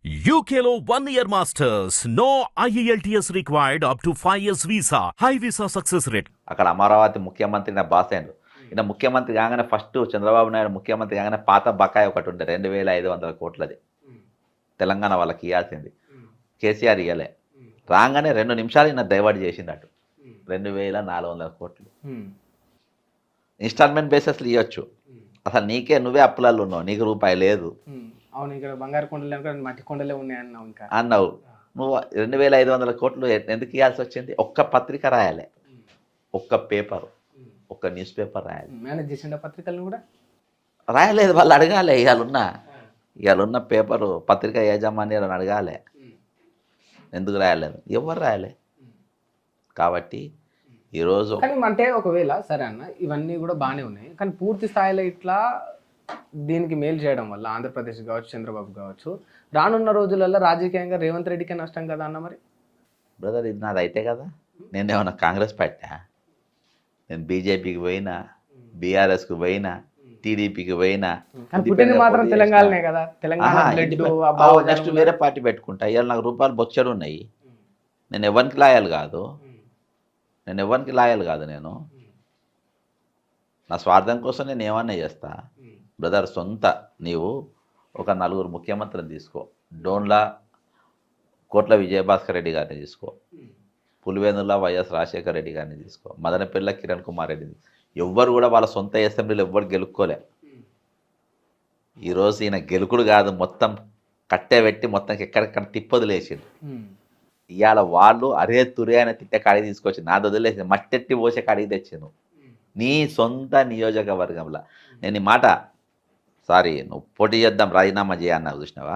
UKLO 1 year masters. No IELTS required up to 5 years visa. High visa success rate. అక్కడ అమరావతి ముఖ్యమంత్రి నా boss అయ్యాడు. ఈయన ముఖ్యమంత్రి కాగానే ఫస్ట్ చంద్రబాబు నాయుడు ముఖ్యమంత్రి కాగానే పాత బకాయి ఒకటి ఉండే 2500 కోట్లది తెలంగాణ వాళ్ళకి ఇవ్వాల్సింది. కేసీఆర్ ఇవ్వలే. రాగానే 2 నిమిషాలు ఈయన డైవర్ట్ చేసిండట 2400 కోట్లు. ఇన్స్టాల్మెంట్ బేసిస్లు ఇవ్వచ్చు. అసలు నువ్వే అప్పులలో ఉన్నావు, నీకు రూపాయి లేదు. అవును, ఇక్కడ బంగారు కొండలు మట్టి కొండలే ఉన్నాయి అన్నావు. ఇంకా అన్నావు నువ్వు 2500 కోట్లు ఎందుకు ఇవ్వాల్సి వచ్చింది? ఒక్క పత్రిక రాయాలి, ఒక్క పేపర్, ఒక్క న్యూస్ పేపర్ రాయాలి. మేనేజ్ చేసిండ పత్రికలను కూడా రాయలేదు. వాళ్ళు అడగాలి. ఇవాళున్న పేపరు పత్రిక యాజమాన్యాలను అడగాలి ఎందుకు రాయలేదు. ఎవరు రాయలే. కాబట్టి ఈరోజు కానీ అంటే ఒకవేళ సరే అన్న, ఇవన్నీ కూడా బాగానే ఉన్నాయి, కానీ పూర్తి స్థాయిలో ఇట్లా దీనికి మేలు చేయడం వల్ల ఆంధ్రప్రదేశ్ కావచ్చు, చంద్రబాబు కావచ్చు, రానున్న రోజులలో రాజకీయంగా రేవంత్ రెడ్డికే నష్టం కదా అన్న. మరి బ్రదర్, ఇది నాది అయితే కదా. నేను ఏమన్నా కాంగ్రెస్ పెట్టా? నేను బీజేపీకి పోయినా, బీఆర్ఎస్కి పోయినా, టీడీపీకి పోయినా, పుట్టింది మాత్రం తెలంగాణనే కదా. తెలంగాణ నెక్స్ట్ వేరే పార్టీ పెట్టుకుంటా. ఇవాళ నాకు రూపాయలు బొచ్చడు ఉన్నాయి. నేను ఎవరికి లాయల్ కాదు. నేను నా స్వార్థం కోసం నేను ఏమన్నా చేస్తా. బ్రదర్, నీవు ఒక 4 ముఖ్యమంత్రిని తీసుకో. డోన్లా కోట్ల విజయభాస్కర్ రెడ్డి గారిని తీసుకో, పులివెందుల వైఎస్ రాజశేఖర రెడ్డి గారిని తీసుకో, మదనపల్లి కిరణ్ కుమార్ రెడ్డిని. ఎవ్వరు కూడా వాళ్ళ సొంత అసెంబ్లీలో ఎవ్వరు గెలుక్కోలే. ఈరోజు ఈయన గెలుకుడు కాదు, మొత్తం కట్టెబెట్టి మొత్తం ఎక్కడెక్కడ తిప్పొదిలేసిండు. ఇవాళ వాళ్ళు అరే తురే అని తిట్టే కాడికి తీసుకొచ్చి నాది వదిలేసి మట్టెట్టి పోసే కాడికి తెచ్చాను. నీ సొంత నియోజకవర్గంలో నేను ఈ మాట నువ్వు పోటీ చేద్దాం రాజీనామా చేయన్నా చూసినావా?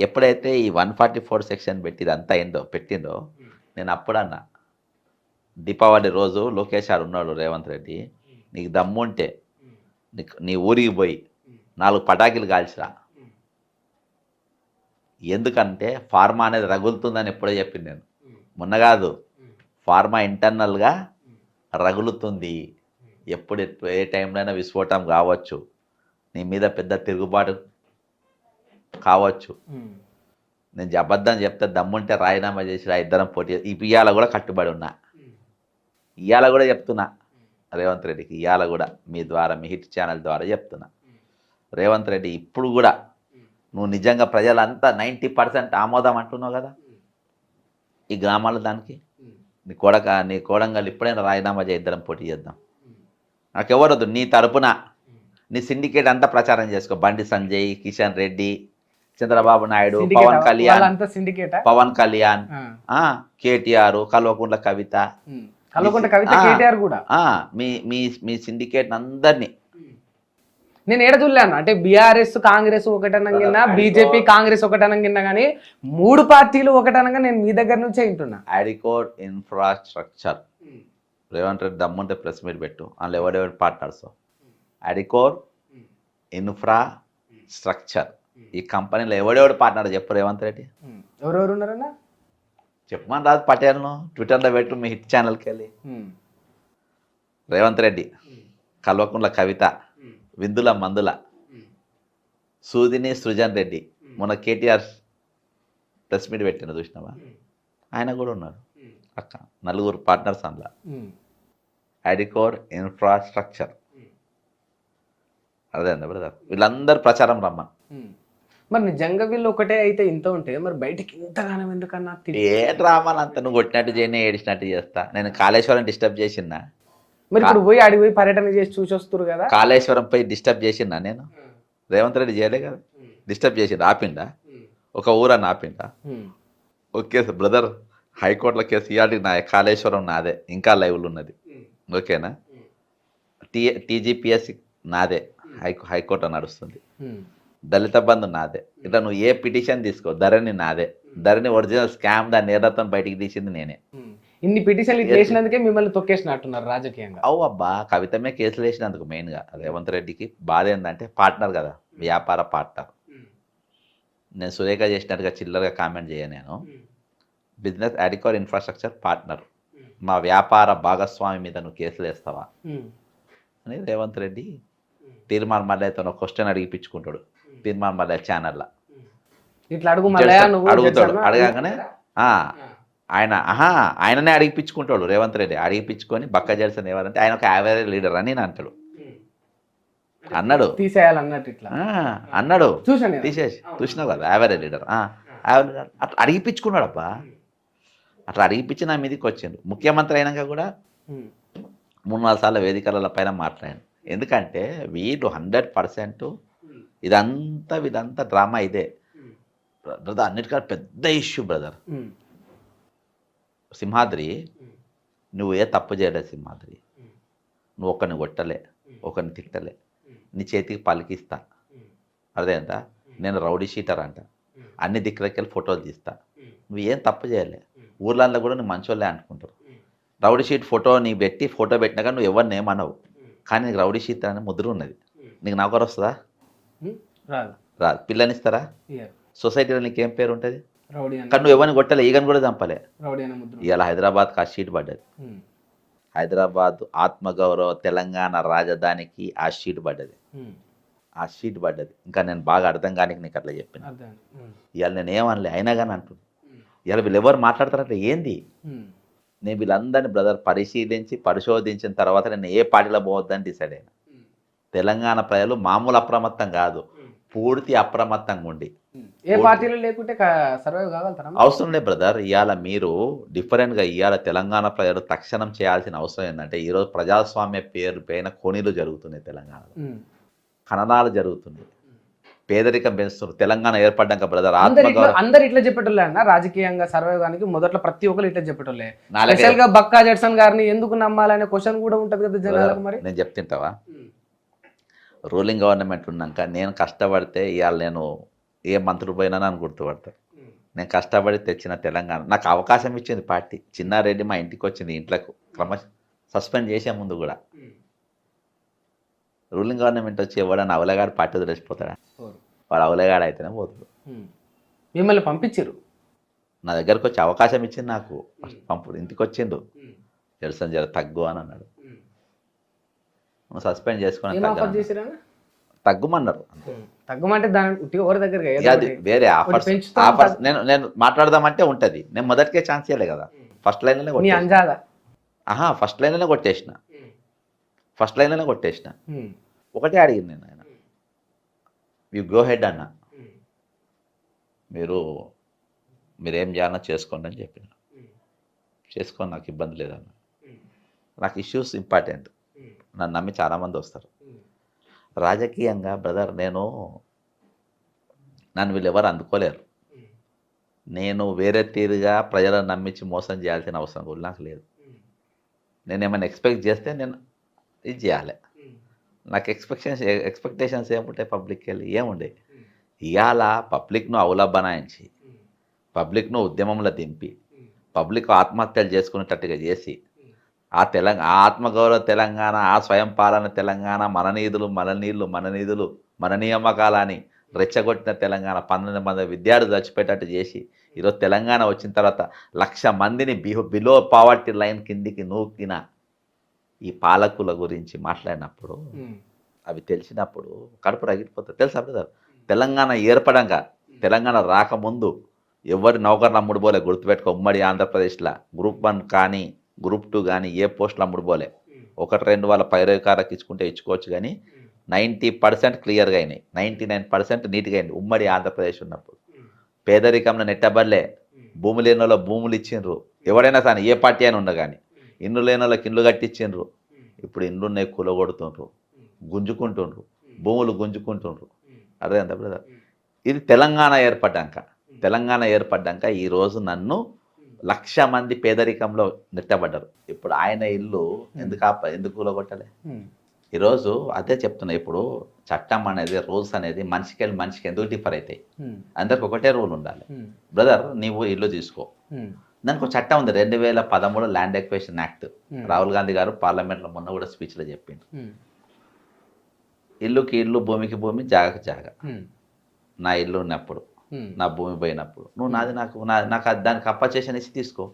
ఎప్పుడైతే ఈ 144 సెక్షన్ పెట్టిందో నేను అప్పుడన్నా, దీపావళి రోజు లోకేష్ గారు ఉన్నాడు, రేవంత్ రెడ్డి, నీకు దమ్ముంటే నీ ఊరికి పోయి 4 పటాకులు కాల్చిరా. ఎందుకంటే ఫార్మా అనేది రగులుతుందని ఎప్పుడో చెప్పింది నేను. మొన్న కాదు, ఫార్మా ఇంటర్నల్గా రగులుతుంది. ఏ టైంలో అయినా విస్ఫోటం కావచ్చు, నీ మీద పెద్ద తిరుగుబాటు కావచ్చు. నేను అబద్ధం చెప్తే దమ్ముంటే రాజీనామా చేసి ఇద్దరం పోటీ. ఇవాళ కూడా కట్టుబడి ఉన్నా. ఇవాళ కూడా చెప్తున్నా రేవంత్ రెడ్డికి, ఇవాళ కూడా మీ ద్వారా, మీ హిట్ ఛానల్ ద్వారా చెప్తున్నా, రేవంత్ రెడ్డి ఇప్పుడు కూడా నువ్వు నిజంగా ప్రజలంతా 90% ఆమోదం అంటున్నావు కదా ఈ గ్రామాల దానికి, నీ కోడంగల్ ఇప్పుడైనా రాజీనామా చేయి, ఇద్దరం పోటీ చేద్దాం. నాకెవరొద్దు, నీ తరపున నీ సిండికేట్ అంతా ప్రచారం చేసుకో. బండి సంజయ్, కిషన్ రెడ్డి, చంద్రబాబు నాయుడు, పవన్ కళ్యాణ్, కేటీఆర్, కల్వకుంట్ల కవిత, మీ సిండికేట్ అందరినీ నేను ఏడ చూడలేను. అంటే బీఆర్ఎస్ కాంగ్రెస్ ఒకటనగినా, బీజేపీ కాంగ్రెస్ ఒకటనగినా, కానీ 3 పార్టీలు ఒకటనగా నేను మీ దగ్గర నుంచే వింటున్నా. అడికోట్ ఇన్ఫ్రాస్ట్రక్చర్ రేవంత్ రెడ్డి దమ్ముంటే ప్రెస్ మీట్ పెట్టు, అందులో ఎవరెవరి పార్ట్నర్స్. అడికోర్ ఇన్ఫ్రాస్ట్రక్చర్ ఈ కంపెనీలో ఎవడెవడు పార్ట్నర్ చెప్పు రేవంత్ రెడ్డి. ఎవరెవరు ఉన్నారన్నా చెప్పమని రాదు. పటేల్ను ట్విట్టర్లో పెట్టు, మీ హిట్ ఛానల్కి వెళ్ళి. రేవంత్ రెడ్డి, కల్వకుంట్ల కవిత, విందుల మందుల, సూదిని సృజన్ రెడ్డి, మొన్న కేటీఆర్ ప్రెస్ మీట్ పెట్టిన చూసినావా? ఆయన కూడా ఉన్నారు. అక్క 4 పార్ట్నర్స్ అందులో. అడికోర్ ఇన్ఫ్రాస్ట్రక్చర్ అదే అండి బ్రదర్. వీళ్ళందరూ ప్రచారం రమ్మని. మరి నిజంగా వీళ్ళు ఒకటే అయితే ఇంత ఉంటే మరి బయటకి ఇంతగానం ఎందుకన్నా? ఏ డ్రామాలు అంత నువ్వు కొట్టినట్టు చేయని, ఏడిచినట్టు చేస్తా. నేను కాళేశ్వరం డిస్టర్బ్ చేసినా? మరి ఇప్పుడు పోయి అడిగి పోయి పర్యటన చేసి చూసి వస్తారు కదా. కాళేశ్వరం పోయి డిస్టర్బ్ చేసినా నేను? రేవంత్ రెడ్డి చేయలే కదా. డిస్టర్బ్ చేసి ఆపిండా? ఒక ఊరని ఆపిండా? ఓకే బ్రదర్, హైకోర్టులో కేసు ఇవాళ నా కాళేశ్వరం నాదే, ఇంకా లైవ్లు ఉన్నది. ఓకేనా? టీజీపీఎస్ నాదే, హైకోర్టు నడుస్తుంది. దళిత బంధు నాదే. ఇట్లా నువ్వు ఏ పిటిషన్ తీసుకో, ధరణి నాదే. ధరణి ఒరిజినల్ స్కామ్, దాని నేరత్వం బయటికి తీసింది నేనే. ఇన్ని పిటిషన్లు చేసినందుకే మిమ్మల్ని తొక్కేసినట్టున్నారు రాజకీయంగా. అబ్బా, కవితమే కేసులు వేసినందుకు మెయిన్గా. రేవంత్ రెడ్డికి బాధ ఏంటంటే పార్ట్నర్ కదా, వ్యాపార పార్ట్నర్. నేను సురేఖ చేసినట్టుగా చిల్లరగా కామెంట్ చేయను. నేను బిజినెస్ అడికోర్ ఇన్ఫ్రాస్ట్రక్చర్ పార్ట్నర్, మా వ్యాపార భాగస్వామి మీద నువ్వు కేసులు వేస్తావా అని రేవంత్ రెడ్డి తీర్మాన్ మల్లయ్యతో క్వశ్చన్ అడిగిపించుకుంటాడు. తీర్మాన్ మల్లయ్య ఛానల్లో. ఇట్లా అడుగు మళ్ళా నువ్వు అడుగుతాడు. జడ్సన్ అడగానే ఆయననే అడిగిపించుకుంటాడు రేవంత్ రెడ్డి. అడిగిపించుకొని బక్క జడ్సన్ ఎవరంటే ఆయన ఒక యావరేజ్ లీడర్ అని నేను అంటాడు. అన్నాడు తీసేయాలన్నట్టు ఇట్లా అన్నాడు చూసాను నేను. తీసేసి చూసినావు కదా యావరేజ్ లీడర్. అట్లా అడిగిపించుకున్నాడు అబ్బా. అట్లా అడిగిపించి నా మీదకి వచ్చిండు. ముఖ్యమంత్రి అయినాక కూడా ఉమ్, 3-4 సార్లు వేదికల పైన మాట్లాడాను. ఎందుకంటే వీళ్ళు 100% ఇదంతా డ్రామా ఇదే బ్రదర్. అన్నిటికన్నా పెద్ద ఇష్యూ బ్రదర్ ఉమ్, సింహాద్రి. నువ్వు ఏ తప్పు చేయలేదు సింహాద్రి. నువ్వు ఒకరిని కొట్టలే, ఒకరిని తిట్టలే, నీ చేతికి పలికిస్తా అదేంటా. నేను రౌడీ షీటర్ అంట, అన్ని దిక్కులకెళ్ళి ఫోటోలు తీస్తా. నువ్వు ఏం తప్పు చేయలే. ఊర్లలో కూడా నువ్వు మంచోళ్ళే అనుకుంటారు. రౌడీ షీట్ ఫోటో నీకు పెట్టి ఫోటో పెట్టినాక నువ్వు ఎవరిని ఏమనవు. కానీ నీకు రౌడీ షీట్ అనే ముద్ర ఉన్నది. నీకు నౌకరు వస్తుందా? ఉమ్, రాదు రాదు. పిల్లనిస్తారా? ఇయ్యరు. సొసైటీలో నీకేం పేరు ఉంటుంది? రౌడీ అని కానీ నువ్వు ఎవరిని కొట్టలే, ఈగని కూడా చంపలే. రౌడీ అనే ముద్ర. ఇవాళ హైదరాబాద్కి ఆ షీట్ పడ్డది. ఉమ్, హైదరాబాద్ ఆత్మగౌరవ తెలంగాణ రాజధానికి ఆ షీట్ పడ్డది. ఉమ్, ఆ షీట్ పడ్డది. ఇంకా నేను బాగా అర్థం కానీ నీకు అట్లా చెప్పిన. అర్థం. ఉమ్, ఇవాళ నేను ఏమనలే, అయినా కానీ అంటున్నాను. ఇవాళ వీళ్ళు ఎవరు మాట్లాడతారంటే ఏంది? ఉమ్, నేను వీళ్ళందరినీ బ్రదర్ పరిశోధించిన తర్వాత నేను ఏ పార్టీలో పోవద్దని డిసైడ్ అయినా. తెలంగాణ ప్రజలు మామూలు అప్రమత్తం కాదు, పూర్తి అప్రమత్తంగా ఉండి. ఉమ్. ఏ పార్టీలో లేకుంటే సర్వైవ్ కాగలుగుతారా? అవసరం లేదు బ్రదర్. ఇవాళ మీరు డిఫరెంట్గా ఇవాళ తెలంగాణ ప్రజలు తక్షణం చేయాల్సిన అవసరం ఏంటంటే, ఈరోజు ప్రజాస్వామ్య పేరు పైన కొనీలు జరుగుతున్నాయి తెలంగాణలో, ఉమ్. ఖననాలు జరుగుతున్నాయి, పేదరికం పెంచుతున్నారు. తెలంగాణ ఏర్పడ్డాక బ్రదర్ అందరు ఇట్లా చెప్పేటోళ్ళే అన్న. రాజకీయంగా సర్వైవ్ కానికి మొదట్లో ప్రతి ఒక్కరు ఇట్లా చెప్పేటోళ్ళే. నాలుగే స్పెషల్ గా బక్కా జడ్సన్ గారిని ఎందుకు నమ్మాలనే క్వశ్చన్ కూడా ఉంటది కదా జనాలకు. మరి నేను చెప్తుంటావా, రూలింగ్ గవర్నమెంట్ ఉన్నాక నేను కష్టపడితే ఇవాళ నేను ఏ మంత్రులు పోయినా నన్ను గుర్తుపడతారు. నేను కష్టపడి తెచ్చిన తెలంగాణ నాకు అవకాశం ఇచ్చింది పార్టీ. చిన్నారెడ్డి మా ఇంటికి వచ్చింది, ఇంట్లోకి సస్పెండ్ చేసే ముందు కూడా. రూలింగ్ గవర్నమెంట్ వచ్చి ఎవడన్నా అవలగాడు పార్టీ వదిలేసిపోతాడా? వాడు అవలగాడు అయితేనే పోతాడు. మిమ్మల్ని పంపించారు, నా దగ్గరకు వచ్చి అవకాశం ఇచ్చింది నాకు. పంపుడు ఇంటికి వచ్చిండు, జడ్సన్ జర తగ్గు అని అన్నాడు. నువ్వు సస్పెండ్ చేసుకుని తగ్గుమన్నారు. తగ్గమంటే దాని ఎవరి దగ్గర అది వేరే ఆఫర్స్ నేను మాట్లాడదామంటే ఉంటుంది. నేను మొదటికే ఛాన్స్ ఇవ్వలే కదా. ఫస్ట్ లైన్లోనే ఫస్ట్ లైన్లోనే కొట్టేసిన. ఒకటే అడిగింది నేను, ఆయన యూ గో హెడ్ అన్న, మీరేం చేయాలన్నా చేసుకోండి అని చెప్పిన. చేసుకొని నాకు ఇబ్బంది లేదన్న. నాకు ఇష్యూస్ ఇంపార్టెంట్. నన్ను నమ్మి చాలామంది వస్తారు. రాజకీయంగా బ్రదర్ నన్ను వీళ్ళు ఎవరు అందుకోలేరు. నేను వేరే తీరుగా ప్రజలను నమ్మించి మోసం చేయాల్సిన అవసరం కూడా నాకు లేదు. నేను ఏమైనా ఎక్స్పెక్ట్ చేస్తే నేను ఇది చేయాలి. నాకు ఎక్స్పెక్టేషన్స్ ఏముంటాయి? పబ్లిక్కి వెళ్ళి ఏముండే, ఇవాళ పబ్లిక్ను అవలబనాయించి, పబ్లిక్ను ఉద్యమంలో దింపి, పబ్లిక్ ఆత్మహత్యలు చేసుకునేటట్టుగా చేసి, ఆ ఆత్మగౌరవ తెలంగాణ, ఆ స్వయం పాలన తెలంగాణ, మన నిధులు మన నీళ్లు మన నియామకాలని రెచ్చగొట్టిన తెలంగాణ, 12 మంది విద్యార్థులు చచ్చిపోయేటట్టు చేసి, ఈరోజు తెలంగాణ వచ్చిన తర్వాత 1,00,000 మందిని బిలో పావర్టీ లైన్ కిందికి నూకిన ఈ పాలకుల గురించి మాట్లాడినప్పుడు, అవి తెలిసినప్పుడు కడుపు రగిలిపోతుంది. తెలుసా బ్రదర్? తెలంగాణ ఏర్పడంగా, తెలంగాణ రాకముందు ఎవరి నౌకర్లు అమ్ముడు పోలే. గుర్తుపెట్టుకో, ఉమ్మడి ఆంధ్రప్రదేశ్లో గ్రూప్ 1 కానీ గ్రూప్ 2 కానీ ఏ పోస్టులు అమ్ముడు పోలే. 1-2 వాళ్ళ పైరవికారకు ఇచ్చుకోవచ్చు, కానీ 90% క్లియర్గా అయినాయి, 99% నీట్గా అయింది ఉమ్మడి ఆంధ్రప్రదేశ్ ఉన్నప్పుడు. పేదరికంలో నెట్టబడలే. భూమి లేని వాళ్ళ భూములు ఇచ్చిండ్రు. ఎవడైనా కానీ ఏ పార్టీ అయినా ఉండ కానీ. ఇండ్లు లేని వాళ్ళకి ఇండ్లు కట్టించిండ్రు. ఇప్పుడు ఇండ్లు ఉన్నాయి కూలగొడుతుండ్రు, గుంజుకుంటుండ్రు, భూములు గుంజుకుంటుండ్రు. అర్థమైందా బ్రదర్? ఇది తెలంగాణ ఏర్పడ్డాక ఈరోజు నన్ను 1,00,000 మంది పేదరికంలో నెట్టబడ్డారు. ఇప్పుడు ఆయన ఇల్లు ఎందుకు కూలగొట్టలే? ఈరోజు అదే చెప్తున్నా. ఇప్పుడు చట్టం అనేది, రూల్స్ అనేది మనిషికి ఎందుకు డిఫర్ అవుతాయి? అందరికి ఒకటే రూల్ ఉండాలి. బ్రదర్, నీవు ఇల్లు తీసుకో, దానికి ఒక చట్టం ఉంది, 2013 land acquisition act. Rahul Gandhi గారు పార్లమెంట్లో మొన్న కూడా స్పీచ్లో చెప్పిండు, ఇల్లుకి ఇల్లు, భూమికి భూమి, జాగకి జాగ. నా ఇల్లు ఉన్నప్పుడు, నా భూమి పోయినప్పుడు నువ్వు నాకు దానికి అప్పచేషన్ ఇచ్చి తీసుకో.